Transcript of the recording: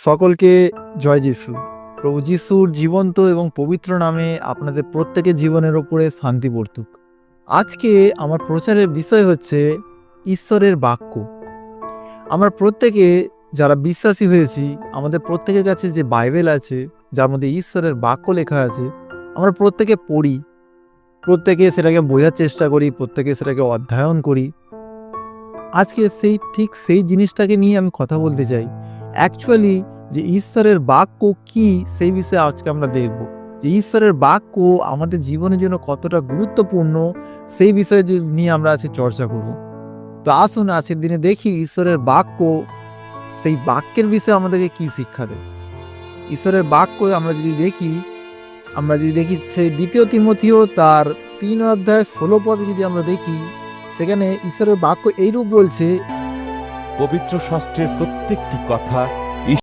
সকলকে জয় যিশু। প্রভু যিশুর জীবন্ত এবং পবিত্র নামে আপনাদের প্রত্যেকের জীবনের ওপরে শান্তি বর্তুক। আজকে আমার প্রচারের বিষয় হচ্ছে ঈশ্বরের বাক্য। আমরা প্রত্যেকে যারা বিশ্বাসী হয়েছি, আমাদের প্রত্যেকের কাছে যে বাইবেল আছে, যার মধ্যে ঈশ্বরের বাক্য লেখা আছে, আমরা প্রত্যেকে পড়ি, প্রত্যেকে সেটাকে বোঝার চেষ্টা করি, প্রত্যেকে সেটাকে অধ্যয়ন করি। আজকে সেই জিনিসটাকে নিয়ে আমি কথা বলতে চাই। অ্যাকচুয়ালি যে ঈশ্বরের বাক্য কি, সেই বিষয়ে আজকে আমরা দেখব যে ঈশ্বরের বাক্য আমাদের জীবনের জন্য কতটা গুরুত্বপূর্ণ, সেই বিষয়ে নিয়ে আমরা আজকে চর্চা করব। তো আসুন আজকের দিনে দেখি ঈশ্বরের বাক্য, সেই বাক্যের বিষয়ে আমাদেরকে কি শিক্ষা দেয়। ঈশ্বরের বাক্য আমরা যদি দেখি সেই 2 তিমথিও তার 3 অধ্যায় 16 পদে যদি আমরা দেখি, সেখানে ঈশ্বরের বাক্য এইরূপ বলছে, পবিত্র শাস্ত্রের প্রত্যেকটি কথা